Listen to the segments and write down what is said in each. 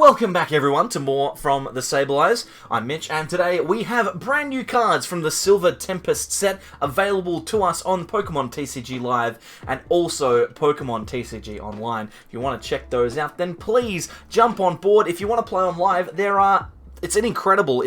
Welcome back everyone to more from the Sableyes. I'm Mitch and today we have brand new cards from the Silver Tempest set available to us on Pokemon TCG Live and also Pokemon TCG Online. If you want to check those out then please jump on board. If you want to play on live, it's an incredible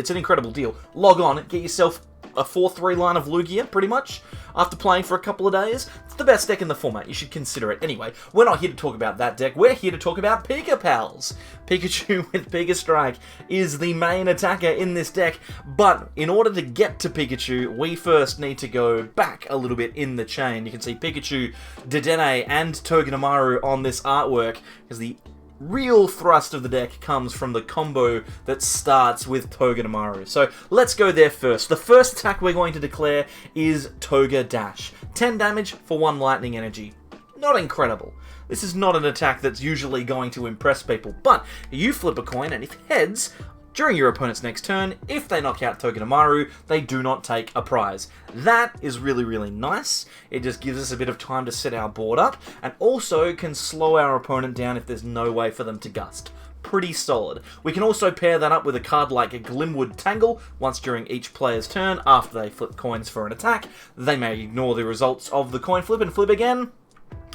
deal. Log on, get yourself a 4-3 line of Lugia, pretty much, after playing for a couple of days. It's the best deck in the format, you should consider it. Anyway, we're not here to talk about that deck, we're here to talk about Pika Pals. Pikachu with Pika Strike is the main attacker in this deck, but in order to get to Pikachu, we first need to go back a little bit in the chain. You can see Pikachu, Dedenne, and Togedemaru on this artwork, because the real thrust of the deck comes from the combo that starts with Togedemaru. So let's go there first. The first attack we're going to declare is Toga Dash. 10 damage for 1 lightning energy. Not incredible. This is not an attack that's usually going to impress people, but you flip a coin and if heads, during your opponent's next turn, if they knock out Togedemaru, they do not take a prize. That is really nice. It just gives us a bit of time to set our board up, and also can slow our opponent down if there's no way for them to gust. Pretty solid. We can also pair that up with a card like a Glimwood Tangle. Once during each player's turn, after they flip coins for an attack, they may ignore the results of the coin flip and flip again.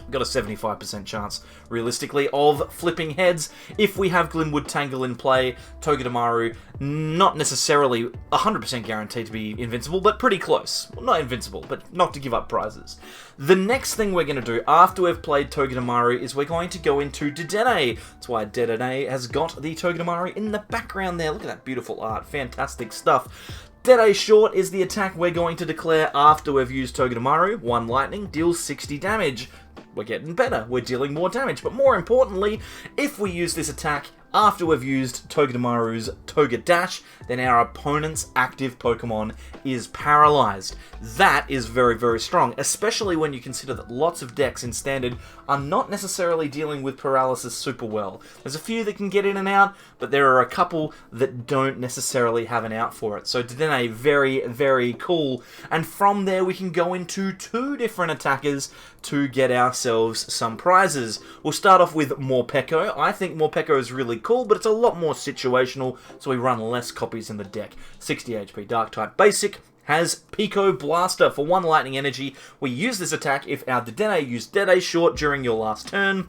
Got a 75% chance, realistically, of flipping heads. If we have Glimwood Tangle in play, Togedemaru, not necessarily 100% guaranteed to be invincible, but pretty close. Well, not invincible, but not to give up prizes. The next thing we're going to do after we've played Togedemaru is we're going to go into Dedenne. That's why Dedenne has got the Togedemaru in the background there. Look at that beautiful art. Fantastic stuff. Dedenne Short is the attack we're going to declare after we've used Togedemaru. 1 lightning, deals 60 damage. We're getting better, we're dealing more damage, but more importantly, if we use this attack after we've used Togedemaru's Toga Dash, then our opponent's active Pokemon is paralyzed. That is very strong, especially when you consider that lots of decks in Standard are not necessarily dealing with paralysis super well. There's a few that can get in and out, but there are a couple that don't necessarily have an out for it. So Dedenne, very cool. And from there we can go into 2 different attackers to get ourselves some prizes. We'll start off with Morpeko. I think Morpeko is really cool, but it's a lot more situational, so we run less copies in the deck. 60 HP Dark-type Basic, has Pico Blaster for 1 lightning energy. We use this attack if our Dedenne used Dedenne Short during your last turn.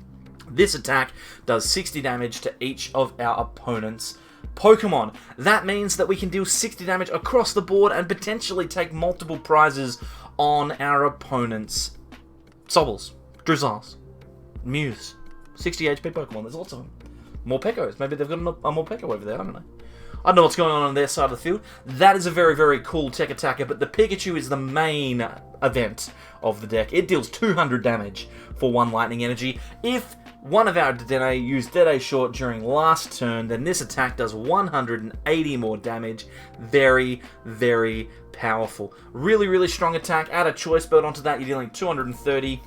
This attack does 60 damage to each of our opponent's Pokemon. That means that we can deal 60 damage across the board and potentially take multiple prizes on our opponent's Sobbles, Drizzles, Mews, 60 HP Pokemon, there's lots of them. Morpekos, maybe they've got a Morpeko over there, I don't know. I don't know what's going on their side of the field. That is a very cool tech attacker, but the Pikachu is the main event of the deck. It deals 200 damage for 1 lightning energy. If one of our Dedenne used Dedenne Short during last turn, then this attack does 180 more damage. Very powerful. Really strong attack. Add a Choice Belt onto that, you're dealing 230.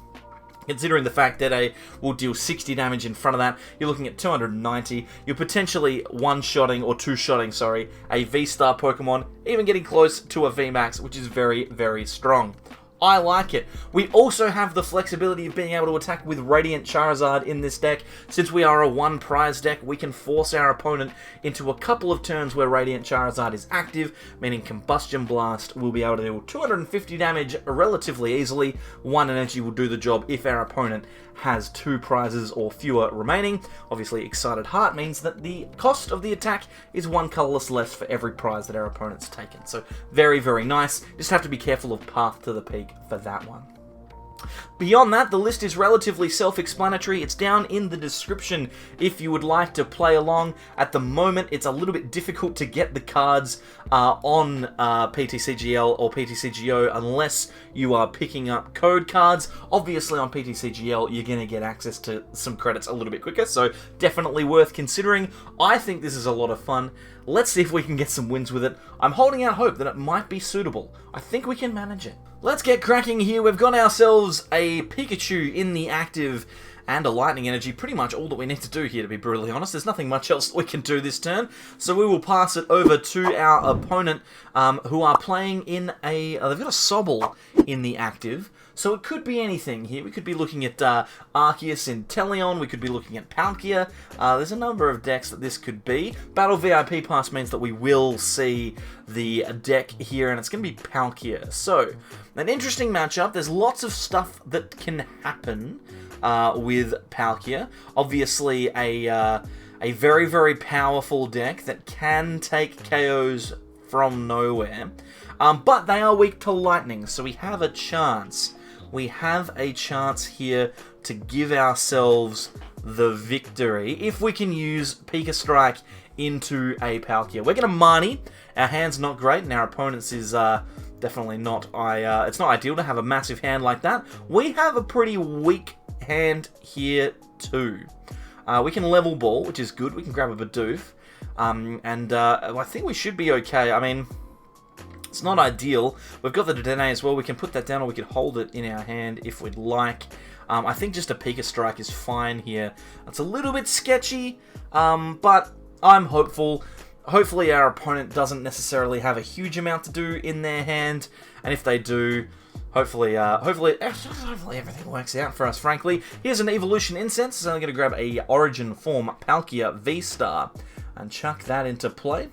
Considering the fact that Dedenne will deal 60 damage in front of that, you're looking at 290. You're potentially one-shotting, or two-shotting, sorry, a V-Star Pokemon, even getting close to a V-Max, which is very strong. I like it. We also have the flexibility of being able to attack with Radiant Charizard in this deck. Since we are a 1 prize deck, we can force our opponent into a couple of turns where Radiant Charizard is active, meaning Combustion Blast will be able to deal 250 damage relatively easily. 1 energy will do the job if our opponent has 2 prizes or fewer remaining. Obviously, Excited Heart means that the cost of the attack is 1 colorless less for every prize that our opponent's taken. So very nice. Just have to be careful of Path to the Peak for that one. Beyond that, the list is relatively self-explanatory. It's down in the description if you would like to play along. At the moment, it's a little bit difficult to get the cards on PTCGL or PTCGO unless you are picking up code cards. Obviously, on PTCGL, you're going to get access to some credits a little bit quicker, so definitely worth considering. I think this is a lot of fun. Let's see if we can get some wins with it. I'm holding out hope that it might be suitable. I think we can manage it. Let's get cracking here. We've got ourselves a Pikachu in the active, and a Lightning Energy. Pretty much all that we need to do here, to be brutally honest. There's nothing much else that we can do this turn. So we will pass it over to our opponent, who are playing in a... they've got a Sobble in the active. So it could be anything here. We could be looking at Arceus in Teleon. We could be looking at Palkia. There's a number of decks that this could be. Battle VIP Pass means that we will see the deck here, and it's going to be Palkia. So, an interesting matchup. There's lots of stuff that can happen with Palkia. Obviously, a very, very powerful deck that can take KOs from nowhere. But they are weak to Lightning, so we have a chance. We have a chance here to give ourselves the victory if we can use Pika Strike into a Palkia. We're going to Marnie. Our hand's not great, and our opponent's is definitely not... it's not ideal to have a massive hand like that. We have a pretty weak hand here too. We can Level Ball, which is good. We can grab a Bidoof. I think we should be okay. I mean... it's not ideal. We've got the Dedenne as well. We can put that down, or we could hold it in our hand if we'd like. I think just a Pika Strike is fine here. It's a little bit sketchy, but I'm hopeful. Hopefully our opponent doesn't necessarily have a huge amount to do in their hand, and if they do, hopefully everything works out for us, frankly. Here's an Evolution Incense, so I'm going to grab a Origin Form Palkia V-Star and chuck that into play.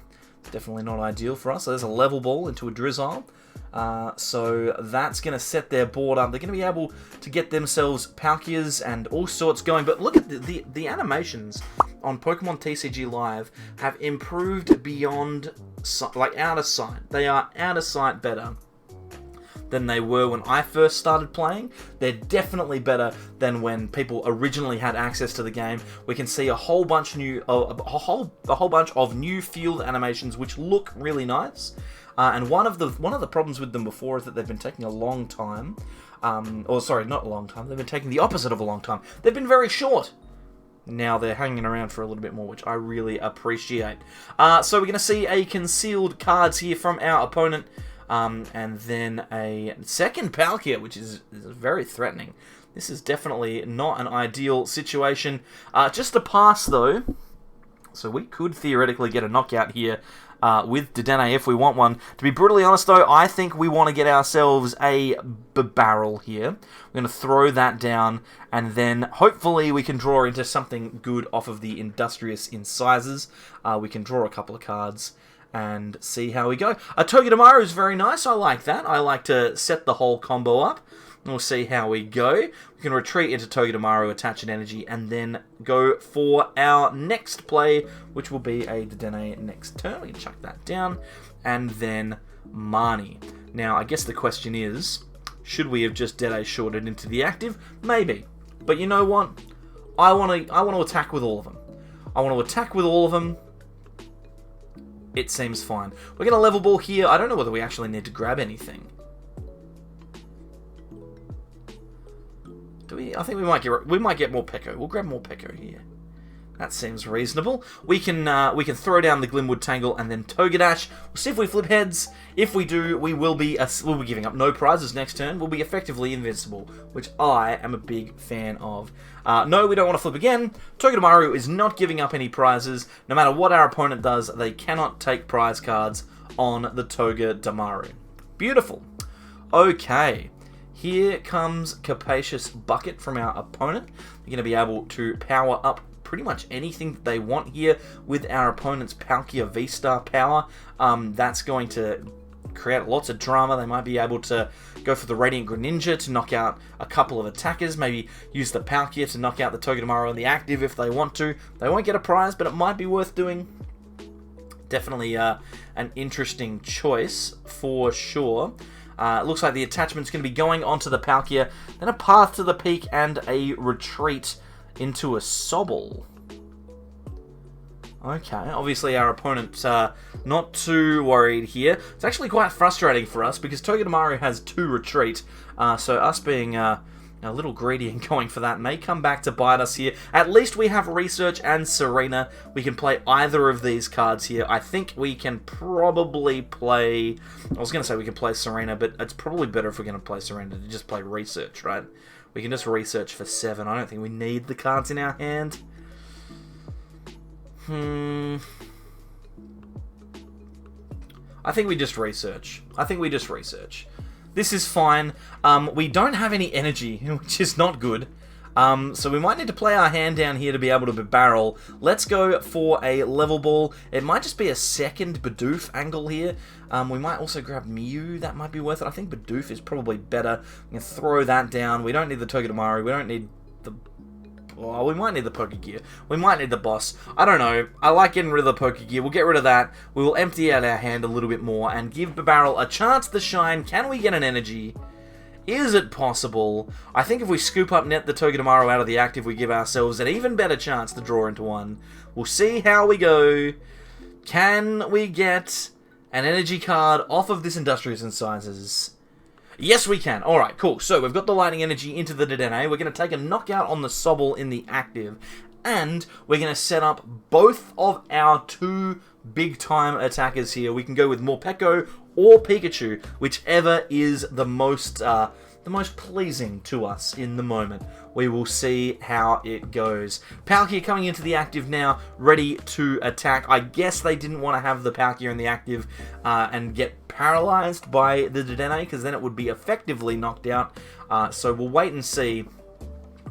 Definitely not ideal for us. So there's a Level Ball into a Drizzile. So that's going to set their board up. They're going to be able to get themselves Palkias and all sorts going. But look at the animations on Pokemon TCG Live have improved beyond, like, out of sight. They are out of sight better than they were when I first started playing. They're definitely better than when people originally had access to the game. We can see a whole bunch a whole bunch of new field animations which look really nice. And one of the problems with them before is that they've been taking a long time. Or sorry, not a long time. They've been taking the opposite of a long time. They've been very short. Now they're hanging around for a little bit more, which I really appreciate. So we're going to see a concealed cards here from our opponent. And then a second Palkia, which is very threatening. This is definitely not an ideal situation. Just a pass, though. So we could theoretically get a knockout here with Dedenne if we want one. To be brutally honest, though, I think we want to get ourselves a Bibarel here. We're going to throw that down, and then hopefully we can draw into something good off of the Industrious Incisors. We can draw a couple of cards and see how we go. A Togedemaru is very nice. I like that. I like to set the whole combo up. We'll see how we go. We can retreat into Togedemaru, attach an energy, and then go for our next play, which will be a Dedenne next turn. We can chuck that down. And then Marnie. Now, I guess the question is, should we have just Dedenne shorted into the active? Maybe. But you know what? I want to attack with all of them. I want to attack with all of them. It seems fine. We're going to Level Ball here. I don't know whether we actually need to grab anything. Do we? I think we might get Morpeko. We'll grab Morpeko here. That seems reasonable. We can throw down the Glimwood Tangle and then Togedash. We'll see if we flip heads. If we do, we'll be giving up no prizes next turn. We'll be effectively invincible, which I am a big fan of. No, we don't want to flip again. Togedemaru is not giving up any prizes. No matter what our opponent does, they cannot take prize cards on the Togedemaru. Beautiful. Okay. Here comes Capacious Bucket from our opponent. They're going to be able to power up pretty much anything that they want here with our opponent's Palkia V-Star power. That's going to create lots of drama. They might be able to go for the Radiant Greninja to knock out a couple of attackers, maybe use the Palkia to knock out the Togedemaru on the active if they want to. They won't get a prize, but it might be worth doing. Definitely an interesting choice for sure. It looks like the attachment's going to be going onto the Palkia, then a path to the peak and a retreat into a Sobble. Okay, obviously our opponent's not too worried here. It's actually quite frustrating for us because Togedemaru has 2 retreat, so us being a little greedy and going for that may come back to bite us here. At least we have Research and Serena. We can play either of these cards here. I think we can probably play... I was going to say we can play Serena, but it's probably better if we're going to play Serena to just play Research, right? We can just research for 7. I don't think we need the cards in our hand. I think we just research. This is fine. We don't have any energy, which is not good. So we might need to play our hand down here to be able to Bibarel. Let's go for a level ball. It might just be a second Bidoof angle here. We might also grab Mew. That might be worth it. I think Bidoof is probably better. We can throw that down. We don't need the Togedemaru. We don't need the... Well, we might need the Pokégear. We might need the boss. I don't know. I like getting rid of the Pokégear. We'll get rid of that. We will empty out our hand a little bit more and give Bibarel a chance to shine. Can we get an energy? Is it possible? I think if we scoop up net the Togedemaru out of the active, we give ourselves an even better chance to draw into one. We'll see how we go. Can we get an energy card off of this Industrious Incisors? Yes, we can. Alright, cool. So, we've got the Lightning Energy into the Dedenne. We're going to take a knockout on the Sobble in the active. And we're going to set up both of our 2 big-time attackers here. We can go with Morpeko or Pikachu, whichever is the most pleasing to us in the moment. We will see how it goes. Palkia coming into the active now, ready to attack. I guess they didn't want to have the Palkia in the active and get paralyzed by the Dedenne, because then it would be effectively knocked out. So we'll wait and see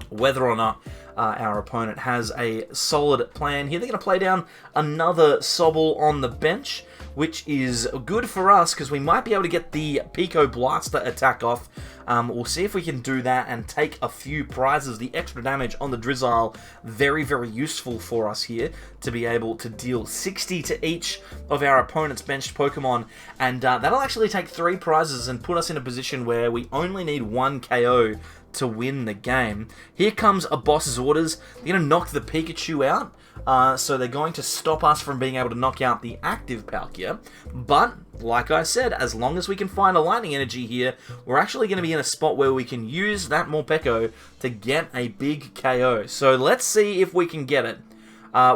whether or not our opponent has a solid plan here. They're going to play down another Sobble on the bench, which is good for us because we might be able to get the Pico Blaster attack off. We'll see if we can do that and take a few prizes. The extra damage on the Drizzile, very, very useful for us here to be able to deal 60 to each of our opponent's benched Pokemon. And that'll actually take 3 prizes and put us in a position where we only need 1 KO to win the game. Here comes a boss's orders. They're going to knock the Pikachu out. So they're going to stop us from being able to knock out the active Palkia. But, like I said, as long as we can find a Lightning Energy here, we're actually going to be in a spot where we can use that Morpeko to get a big KO. So let's see if we can get it.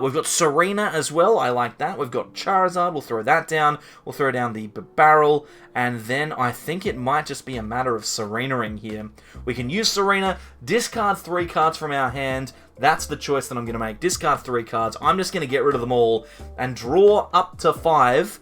We've got Serena as well, I like that. We've got Charizard, we'll throw that down. We'll throw down the Bibarel, and then I think it might just be a matter of Serenaing here. We can use Serena, discard 3 cards from our hand. That's the choice that I'm going to make. Discard 3 cards. I'm just going to get rid of them all and draw up to 5.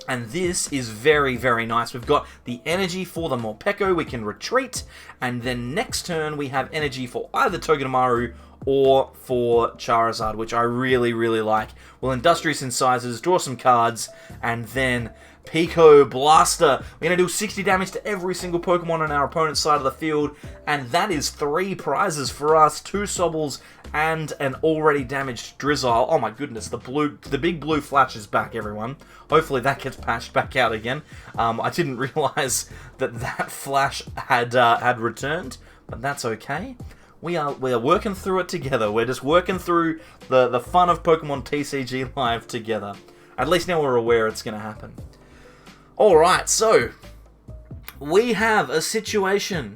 And this is very, very nice. We've got the energy for the Morpeko. We can retreat. And then next turn, we have energy for either Togedemaru or for Charizard, which I really, really like. We'll Industrious Incisors, draw some cards, and then Pico Blaster. We're going to do 60 damage to every single Pokemon on our opponent's side of the field, and that is 3 prizes for us, 2 Sobbles and an already damaged Drizzile. Oh my goodness, the big blue flash is back, everyone. Hopefully that gets patched back out again. I didn't realize that flash had returned, but that's okay. We are working through it together. We're just working through the fun of Pokemon TCG Live together. At least now we're aware it's going to happen. Alright, so we have a situation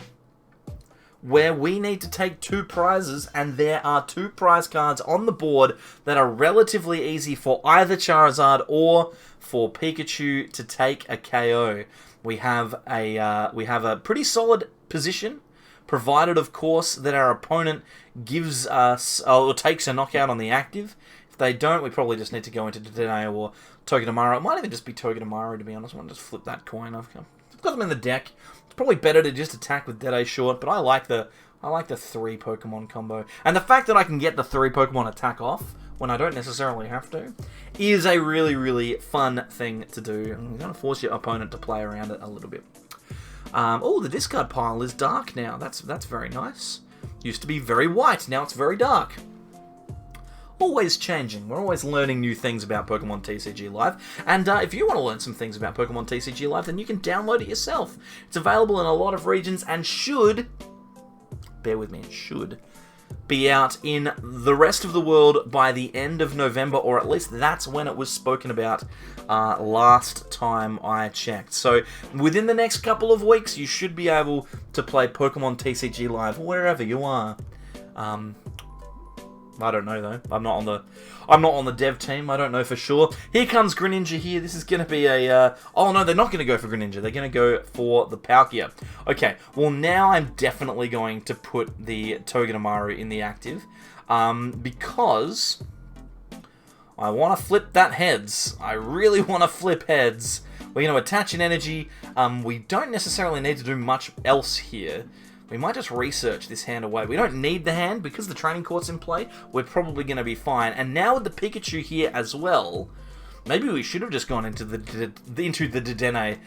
where we need to take 2 prizes, and there are 2 prize cards on the board that are relatively easy for either Charizard or for Pikachu to take a KO. We have a pretty solid position, provided, of course, that our opponent gives us or takes a knockout on the active. If they don't, we probably just need to go into Dedenne or Togedemaru. It might even just be Togedemaru, to be honest. I want to just flip that coin. I've got them in the deck. It's probably better to just attack with Dedenne short, but I like the 3 Pokemon combo. And the fact that I can get the 3 Pokemon attack off when I don't necessarily have to is a really, really fun thing to do. And you're going to force your opponent to play around it a little bit. Oh, the discard pile is dark now. That's very nice. Used to be very white, now it's very dark. Always changing. We're always learning new things about Pokemon TCG Live. And if you want to learn some things about Pokemon TCG Live, then you can download it yourself. It's available in a lot of regions and should, bear with me, it should be out in the rest of the world by the end of November, or at least that's when it was spoken about last time I checked. So within the next couple of weeks, you should be able to play Pokemon TCG Live wherever you are. I don't know though. I'm not on the dev team. I don't know for sure. Here comes Greninja here. This is going to be a... oh no, they're not going to go for Greninja. They're going to go for the Palkia. Okay, well now I'm definitely going to put the Togedemaru in the active. Because I want to flip that heads. I really want to flip heads. We're going to attach an energy. We don't necessarily need to do much else here. We might just research this hand away. We don't need the hand because the training court's in play. We're probably going to be fine. And now with the Pikachu here as well, maybe we should have just gone into the Dedenne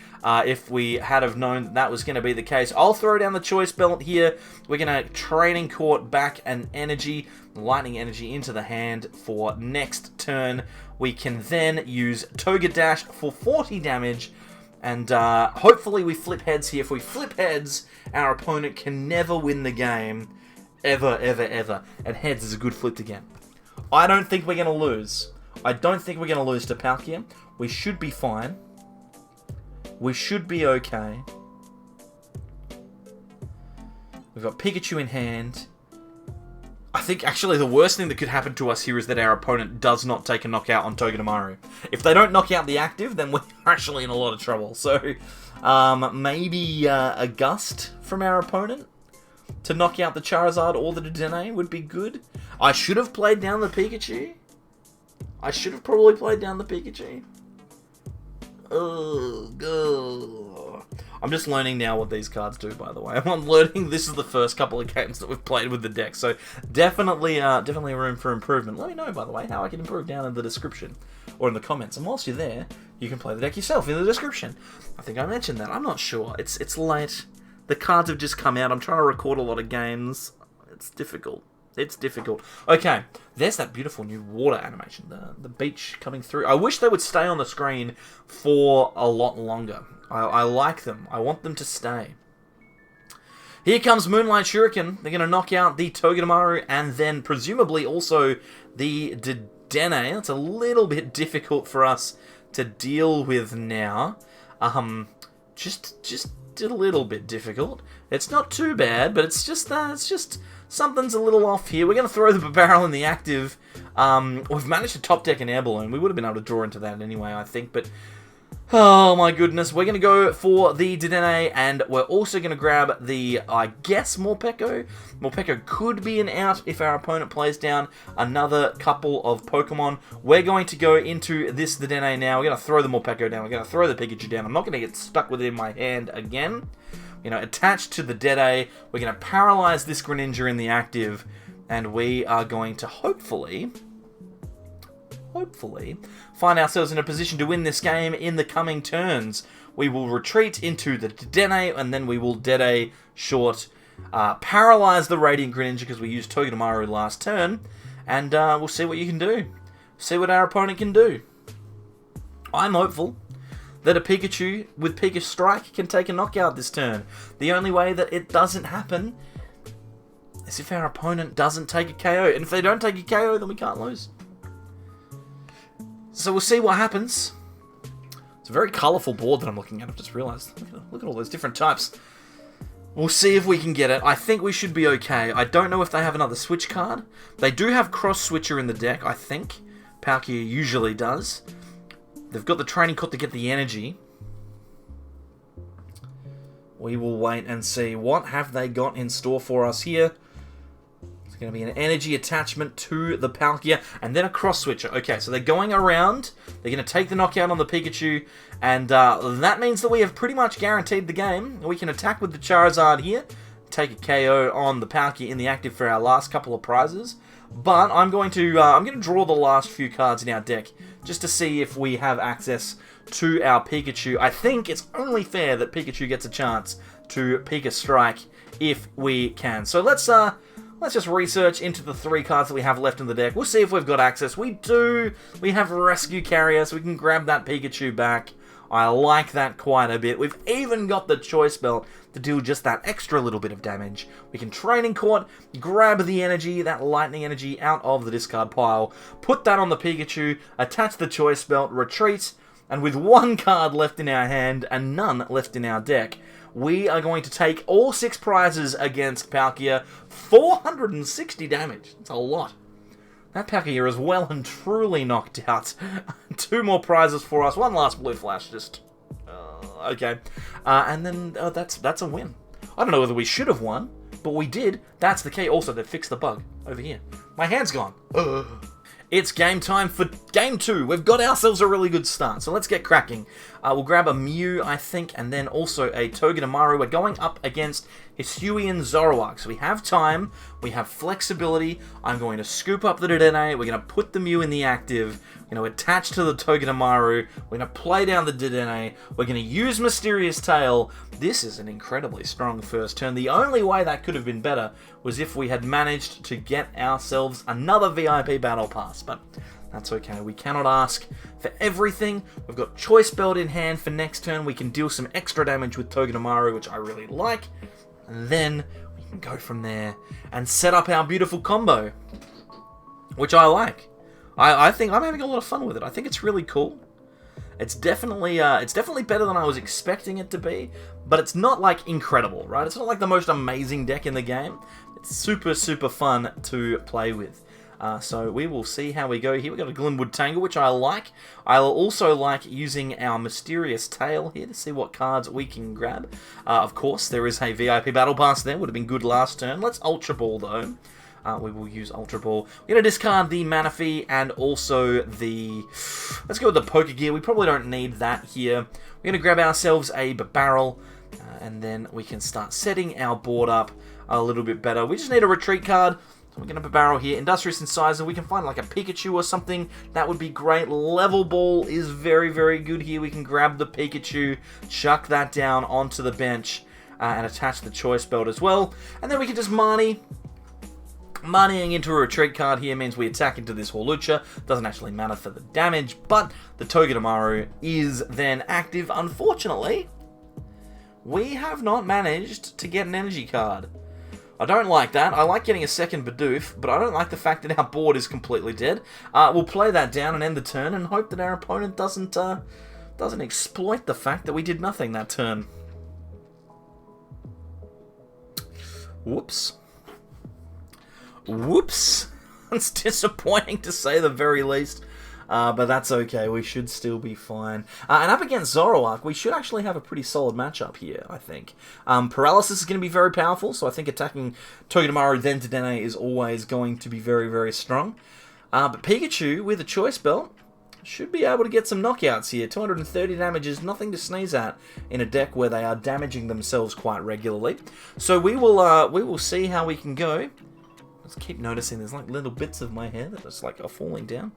if we had have known that was going to be the case. I'll throw down the Choice Belt here. We're going to training court back an energy, lightning energy into the hand for next turn. We can then use Togedash for 40 damage. And hopefully we flip heads here. If we flip heads, our opponent can never win the game. Ever, ever, ever. And heads is a good flip again. I don't think we're going to lose. I don't think we're going to lose to Palkia. We should be fine. We should be okay. We've got Pikachu in hand. I think actually the worst thing that could happen to us here is that our opponent does not take a knockout on Togedemaru. If they don't knock out the active, then we're actually in a lot of trouble. So maybe a Gust from our opponent to knock out the Charizard or the Dedenne would be good. I should have played down the Pikachu. I should have probably played down the Pikachu. Oh, God. I'm just learning now what these cards do, by the way. I'm learning this is the first couple of games that we've played with the deck, so definitely room for improvement. Let me know, by the way, how I can improve down in the description or in the comments. And whilst you're there, you can play the deck yourself in the description. I think I mentioned that. I'm not sure. It's late. The cards have just come out. I'm trying to record a lot of games. It's difficult. It's difficult. Okay, there's that beautiful new water animation. The beach coming through. I wish they would stay on the screen for a lot longer. I like them. I want them to stay. Here comes Moonlight Shuriken. They're going to knock out the Togedemaru and then presumably also the Dedenne. It's a little bit difficult for us to deal with now. Just a little bit difficult. It's not too bad, but it's just something's a little off here. We're going to throw the Bibarel in the active. We've managed to top deck an Air Balloon. We would have been able to draw into that anyway, I think, but oh my goodness. We're going to go for the Dedenne, and we're also going to grab the, I guess, Morpeko. Morpeko could be an out if our opponent plays down another couple of Pokemon. We're going to go into this Dedenne now. We're going to throw the Morpeko down. We're going to throw the Pikachu down. I'm not going to get stuck with it in my hand again. You know, attached to the Dedenne, we're going to paralyze this Greninja in the active, and we are going to hopefully find ourselves in a position to win this game in the coming turns. We will retreat into the Dedenne, and then we will Dedenne short, paralyze the Radiant Greninja because we used Togedemaru last turn, and we'll see what you can do. See what our opponent can do. I'm hopeful that a Pikachu with Pika Strike can take a knockout this turn. The only way that it doesn't happen is if our opponent doesn't take a KO. And if they don't take a KO, then we can't lose. So we'll see what happens. It's a very colourful board that I'm looking at. I've just realised. Look at all those different types. We'll see if we can get it. I think we should be okay. I don't know if they have another switch card. They do have Cross Switcher in the deck, I think. Palkia usually does. They've got the training court to get the energy. We will wait and see. What have they got in store for us here? It's going to be an energy attachment to the Palkia and then a cross switcher. Okay, so they're going around. They're going to take the knockout on the Pikachu. And that means that we have pretty much guaranteed the game. We can attack with the Charizard here. Take a KO on the Palkia in the active for our last couple of prizes. But I'm going to draw the last few cards in our deck just to see if we have access to our Pikachu. I think it's only fair that Pikachu gets a chance to Pika Strike if we can. So let's just research into the 3 cards that we have left in the deck. We'll see if we've got access. We do. We have Rescue Carrier, so we can grab that Pikachu back. I like that quite a bit. We've even got the Choice Belt to deal just that extra little bit of damage. We can Training Court, grab the energy, that lightning energy, out of the discard pile, put that on the Pikachu, attach the Choice Belt, retreat, and with 1 card left in our hand and none left in our deck, we are going to take all 6 prizes against Palkia. 460 damage. That's a lot. That Pokégear is well and truly knocked out. 2 more prizes for us. 1 last blue flash, just... okay. And then that's a win. I don't know whether we should have won, but we did. That's the key. Also, they fixed the bug over here. My hand's gone. It's game time for game 2. We've got ourselves a really good start, so let's get cracking. We'll grab a Mew, I think, and then also a Togedemaru. We're going up against Hisuian Zoroark, so we have time, we have flexibility. I'm going to scoop up the Dedenne, we're going to put the Mew in the active, we're going to attach to the Togedemaru, we're going to play down the Dedenne, we're going to use Mysterious Tail. This is an incredibly strong first turn. The only way that could have been better was if we had managed to get ourselves another VIP Battle Pass, but that's okay. We cannot ask for everything. We've got Choice Belt in hand for next turn. We can deal some extra damage with Togedemaru, which I really like. And then we can go from there and set up our beautiful combo, which I like. I think I'm having a lot of fun with it. I think it's really cool. It's definitely better than I was expecting it to be, but it's not like incredible, right? It's not like the most amazing deck in the game. It's super, super fun to play with. So we will see how we go here. We've got a Glimwood Tangle, which I like. I'll also like using our Mysterious Tail here to see what cards we can grab. Of course, there is a VIP Battle Pass there. Would have been good last turn. Let's Ultra Ball, though. We will use Ultra Ball. We're going to discard the Manaphy and also the... Let's go with the Pokégear. We probably don't need that here. We're going to grab ourselves a Bibarel, and then we can start setting our board up a little bit better. We just need a retreat card. We're going to Bibarel here. Industrious Incisor. We can find like a Pikachu or something. That would be great. Level Ball is very, very good here. We can grab the Pikachu, chuck that down onto the bench, and attach the Choice Belt as well. And then we can just Marnie. Marnieing into a retreat card here means we attack into this Hawlucha. Doesn't actually matter for the damage, but the Togedemaru is then active. Unfortunately, we have not managed to get an energy card. I don't like that. I like getting a second Bidoof, but I don't like the fact that our board is completely dead. We'll play that down and end the turn and hope that our opponent doesn't exploit the fact that we did nothing that turn. Whoops. Whoops. It's disappointing to say the very least. But that's okay, we should still be fine. And up against Zoroark, we should actually have a pretty solid matchup here, I think. Paralysis is going to be very powerful, so I think attacking Togedemaru then Dedenne is always going to be very, very strong. But Pikachu, with a Choice Belt, should be able to get some knockouts here. 230 damage is nothing to sneeze at in a deck where they are damaging themselves quite regularly. So we will see how we can go. Let's keep noticing there's like little bits of my hair that just like are falling down.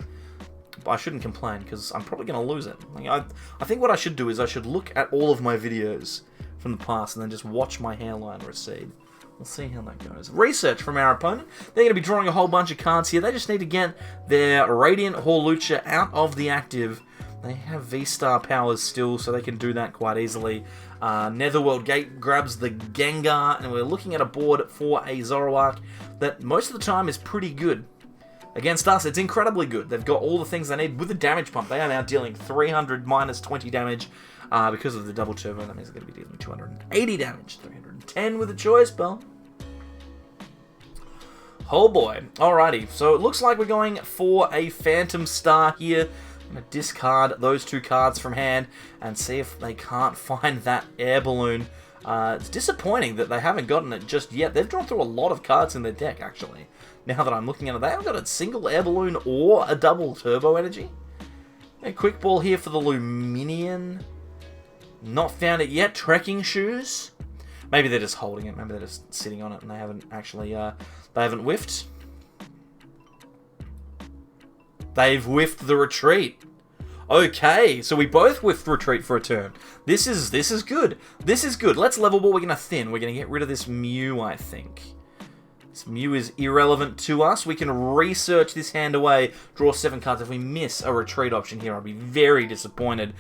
But I shouldn't complain, because I'm probably going to lose it. Like, I think what I should do is I should look at all of my videos from the past and then just watch my hairline recede. We'll see how that goes. Research from our opponent. They're going to be drawing a whole bunch of cards here. They just need to get their Radiant Hawlucha out of the active. They have V-Star powers still, so they can do that quite easily. Netherworld Gate grabs the Gengar, and we're looking at a board for a Zoroark that most of the time is pretty good. Against us, it's incredibly good. They've got all the things they need with the damage pump. They are now dealing 300 minus 20 damage because of the double turbo. That means they're going to be dealing 280 damage. 310 with the Choice Belt. Oh boy. Alrighty, so it looks like we're going for a Phantom Star here. I'm going to discard those 2 cards from hand and see if they can't find that Air Balloon. It's disappointing that they haven't gotten it just yet. They've drawn through a lot of cards in their deck, actually. Now that I'm looking at it, they haven't got a single Air Balloon or a double Turbo Energy. A Quick Ball here for the Luminian. Not found it yet. Trekking Shoes. Maybe they're just holding it. Maybe they're just sitting on it and they haven't actually, they haven't whiffed. They've whiffed the Retreat. Okay, so we both whiffed Retreat for a turn. This is good. This is good. Let's level ball. We're going to thin. We're going to get rid of this Mew, I think. This Mew is irrelevant to us. We can research this hand away, draw 7 cards. If we miss a retreat option here, I'll be very disappointed.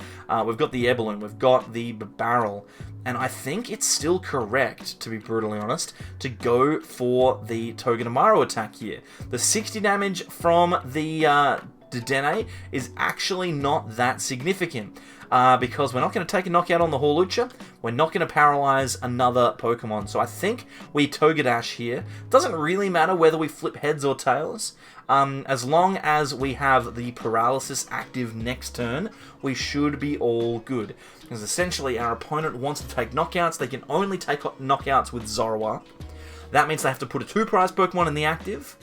We've got the Air Balloon, we've got the Bibarel, and I think it's still correct, to be brutally honest, to go for the Togedemaru attack here. The 60 damage from the Dedenne is actually not that significant. Because we're not going to take a knockout on the Hawlucha, we're not going to paralyze another Pokemon. So I think we Togedash here. Doesn't really matter whether we flip heads or tails. As long as we have the paralysis active next turn, we should be all good. Because essentially our opponent wants to take knockouts. They can only take knockouts with Zoroark. That means they have to put a 2-prize Pokemon in the active.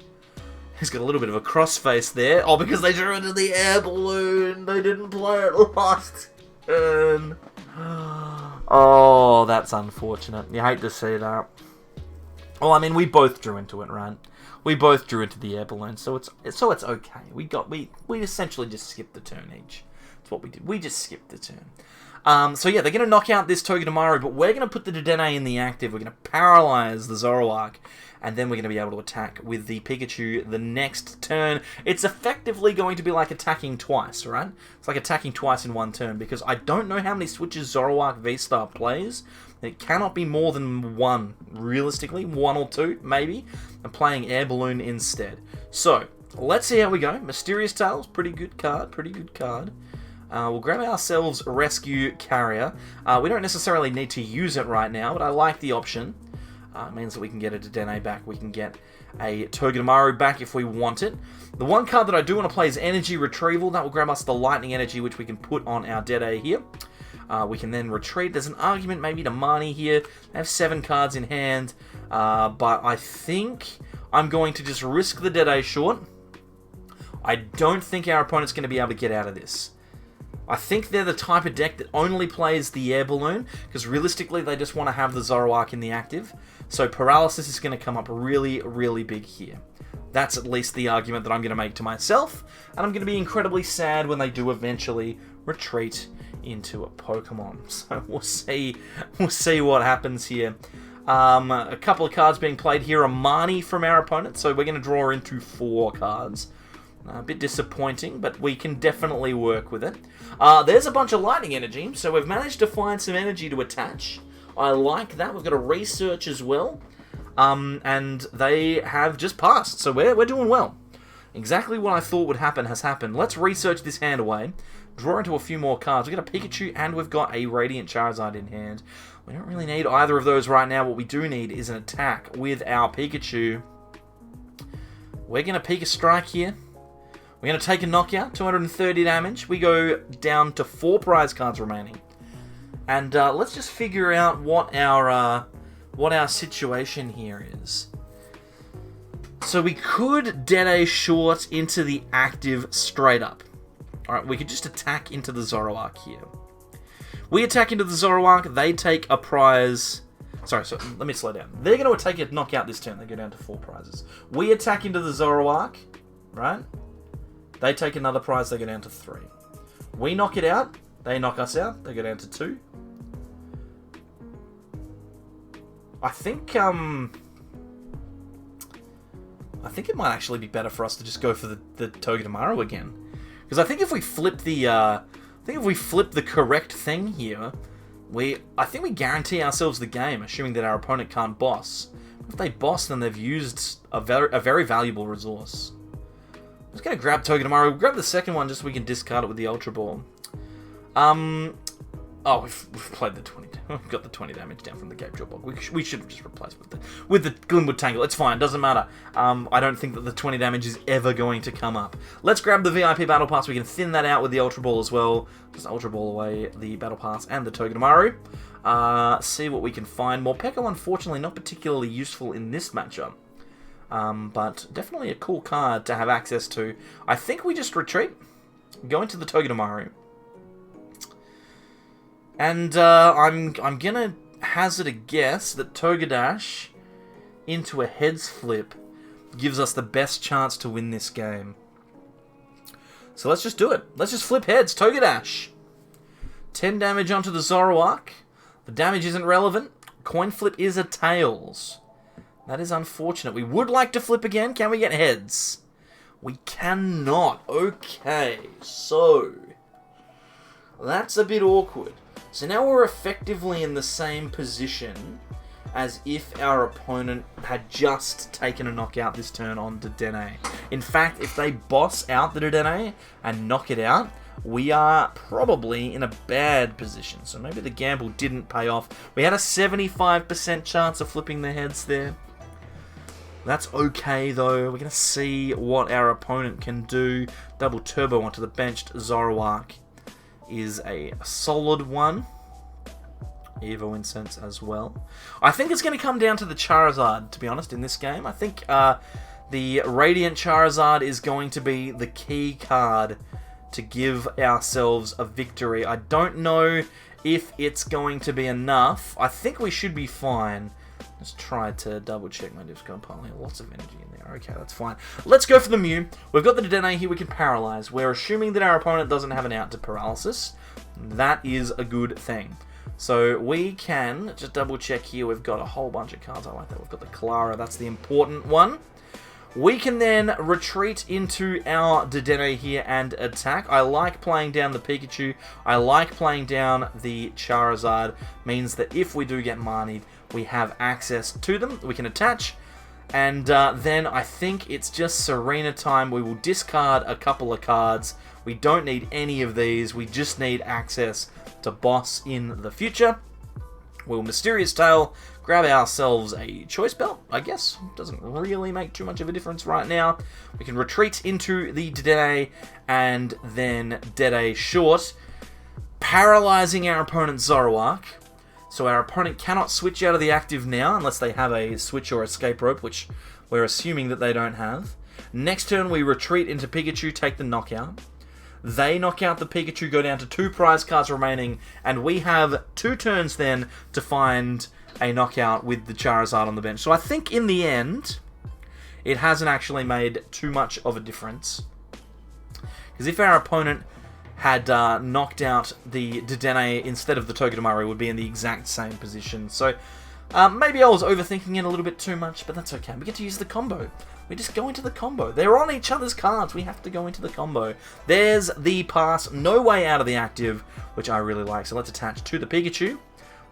He's got a little bit of a crossface there. Oh, because they drew into the Air Balloon. They didn't play it last turn. Oh, that's unfortunate. You hate to see that. Well, I mean, we both drew into it, right? We both drew into the Air Balloon, so it's okay. We essentially just skipped the turn each. That's what we did. We just skipped the turn. So yeah, they're going to knock out this Togedemaru, but we're going to put the Dedenne in the active. We're going to paralyze the Zoroark, and then we're going to be able to attack with the Pikachu the next turn. It's effectively going to be like attacking twice, right? It's like attacking twice in one turn, because I don't know how many switches Zoroark V-Star plays. It cannot be more than one, realistically. 1 or 2, maybe. I'm playing Air Balloon instead. So, let's see how we go. Mysterious Tails, pretty good card, pretty good card. We'll grab ourselves Rescue Carrier. We don't necessarily need to use it right now, but I like the option. It means that we can get a Dedenne back. We can get a Togedemaru back if we want it. The one card that I do want to play is Energy Retrieval. That will grab us the Lightning Energy, which we can put on our Dedenne here. We can then retreat. There's an argument maybe to Marnie here. They have 7 cards in hand, but I think I'm going to just risk the Dedenne short. I don't think our opponent's going to be able to get out of this. I think they're the type of deck that only plays the Air Balloon, because realistically they just want to have the Zoroark in the active. So Paralysis is going to come up really, really big here. That's at least the argument that I'm going to make to myself, and I'm going to be incredibly sad when they do eventually retreat into a Pokemon. So we'll see what happens here. A couple of cards being played here are Marnie from our opponent, so we're going to draw into 4 cards. A bit disappointing, but we can definitely work with it. There's a bunch of Lightning Energy, so we've managed to find some energy to attach. I like that. We've got a Research as well. And they have just passed, so we're doing well. Exactly what I thought would happen has happened. Let's research this hand away. Draw into a few more cards. We've got a Pikachu and we've got a Radiant Charizard in hand. We don't really need either of those right now. What we do need is an attack with our Pikachu. We're going to Pika Strike here. We're going to take a knockout, 230 damage. We go down to 4 prize cards remaining. And let's just figure out what our situation here is. So we could Dedenne short into the active straight up. Alright, we could just attack into the Zoroark here. We attack into the Zoroark, they take a prize. Sorry, so let me slow down. They're going to take a knockout this turn, they go down to 4 prizes. We attack into the Zoroark, right? They take another prize, they go down to 3. We knock it out, they knock us out, they go down to 2. I think it might actually be better for us to just go for the Togedemaru again. Because I think if we flip the correct thing here, I think we guarantee ourselves the game, assuming that our opponent can't boss. If they boss, then they've used a very valuable resource. I'm just going to grab Togedemaru. We'll grab the second one just so we can discard it with the Ultra Ball. Oh, we've played the 20. We've got the 20 damage down from the Cape Jaw block. We should have just replaced with the Glimwood Tangle. It's fine, doesn't matter. I don't think that the 20 damage is ever going to come up. Let's grab the VIP Battle Pass. We can thin that out with the Ultra Ball as well. Just Ultra Ball away the Battle Pass and the Togedemaru. See what we can find. Morpeko, unfortunately, not particularly useful in this matchup. But definitely a cool card to have access to. I think we just retreat. Go into the Togedemaru. And I'm gonna hazard a guess that Togedash into a heads flip gives us the best chance to win this game. So let's just do it. Let's just flip heads. Togedash. 10 damage onto the Zoroark. The damage isn't relevant. Coin flip is a tails. That is unfortunate. We would like to flip again. Can we get heads? We cannot. Okay, so that's a bit awkward. So now we're effectively in the same position as if our opponent had just taken a knockout this turn on Dedenne. In fact, if they boss out the Dedenne and knock it out, we are probably in a bad position. So maybe the gamble didn't pay off. We had a 75% chance of flipping the heads there. That's okay, though. We're going to see what our opponent can do. Double turbo onto the benched Zoroark is a solid one. Evo Incense as well. I think it's going to come down to the Charizard, to be honest, in this game. I think the Radiant Charizard is going to be the key card to give ourselves a victory. I don't know if it's going to be enough. I think we should be fine. Let's try to double check my Discord pile here. Lots of energy in there. Okay, that's fine. Let's go for the Mew. We've got the Dedenne here we can paralyze. We're assuming that our opponent doesn't have an out to paralysis. That is a good thing. So we can just double check here. We've got a whole bunch of cards. I like that. We've got the Klara. That's the important one. We can then retreat into our Dedenne here and attack. I like playing down the Pikachu. I like playing down the Charizard. Means that if we do get Marnied, we have access to them. We can attach. And then I think it's just Serena time. We will discard a couple of cards. We don't need any of these. We just need access to boss in the future. We'll Mysterious Tail, grab ourselves a Choice Belt, I guess. Doesn't really make too much of a difference right now. We can retreat into the Dedenne and then Dedenne short, paralyzing our opponent's Zoroark. So our opponent cannot switch out of the active now unless they have a switch or escape rope, which we're assuming that they don't have. Next turn we retreat into Pikachu, take the knockout. They knock out the Pikachu, go down to 2 prize cards remaining, and we have 2 turns then to find a knockout with the Charizard on the bench. So I think in the end, it hasn't actually made too much of a difference. Because if our opponent had knocked out the Dedenne instead of the Togedemaru, it would be in the exact same position. So maybe I was overthinking it a little bit too much, but that's okay. We get to use the combo. We just go into the combo. They're on each other's cards. We have to go into the combo. There's the pass. No way out of the active, which I really like. So let's attach to the Pikachu.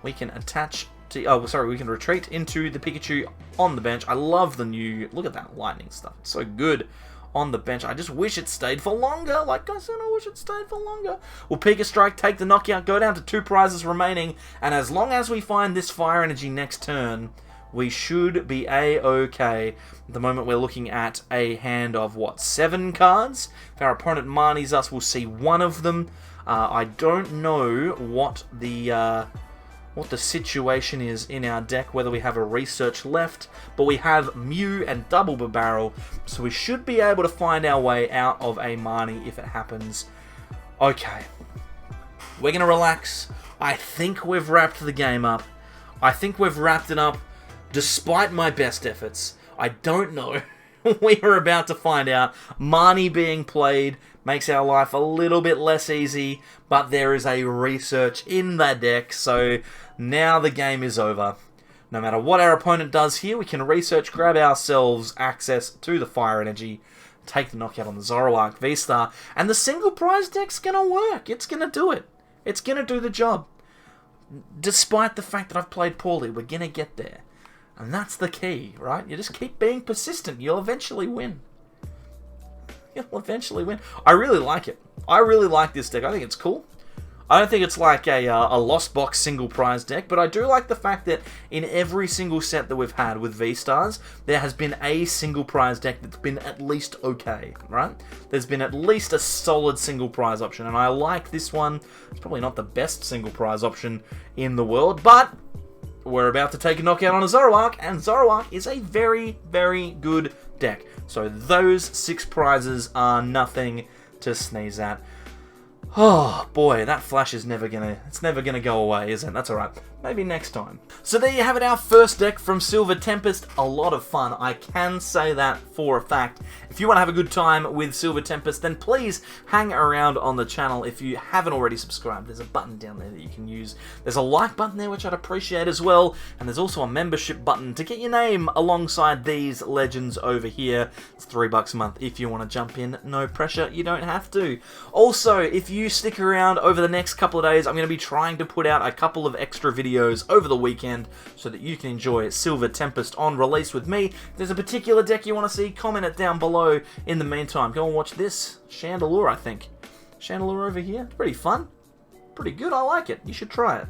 We can attach to... Oh, sorry. We can retreat into the Pikachu on the bench. I love the new... Look at that lightning stuff. It's so good on the bench. I just wish it stayed for longer. Like I said, I wish it stayed for longer. We'll Pika Strike, take the knockout, go down to 2 prizes remaining. And as long as we find this Fire Energy next turn, we should be A-okay. At the moment, we're looking at a hand of, what, 7 cards? If our opponent Marnies us, we'll see 1 of them. I don't know what the situation is in our deck, whether we have a research left, but we have Mew and double Bibarel, so we should be able to find our way out of a Marnie if it happens. Okay. We're going to relax. I think we've wrapped the game up. I think we've wrapped it up. Despite my best efforts, I don't know. We are about to find out. Marnie being played makes our life a little bit less easy, but there is a research in the deck, so now the game is over. No matter what our opponent does here, we can research, grab ourselves access to the Fire Energy, take the knockout on the Zoroark V-Star, and the single prize deck's gonna work. It's gonna do it. It's gonna do the job. Despite the fact that I've played poorly, we're gonna get there. And that's the key, right? You just keep being persistent. You'll eventually win. You'll eventually win. I really like it. I really like this deck. I think it's cool. I don't think it's like a Lost Box single prize deck, but I do like the fact that in every single set that we've had with V-Stars, there has been a single prize deck that's been at least okay, right? There's been at least a solid single prize option, and I like this one. It's probably not the best single prize option in the world, but we're about to take a knockout on a Zoroark, and Zoroark is a very, very good deck. So those 6 prizes are nothing to sneeze at. Oh boy, that flash is never gonna go away, is it? That's alright. Maybe next time. So there you have it, our first deck from Silver Tempest. A lot of fun, I can say that for a fact. If you want to have a good time with Silver Tempest, then please hang around on the channel. If you haven't already subscribed, there's a button down there that you can use. There's a like button there, which I'd appreciate as well. And there's also a membership button to get your name alongside these legends over here. It's $3 a month if you want to jump in. No pressure, you don't have to. Also, if you you stick around over the next couple of days. I'm going to be trying to put out a couple of extra videos over the weekend so that you can enjoy Silver Tempest on release with me. If there's a particular deck you want to see, comment it down below. In the meantime, go and watch this. Chandelure, I think. Chandelure over here. It's pretty fun. Pretty good. I like it. You should try it.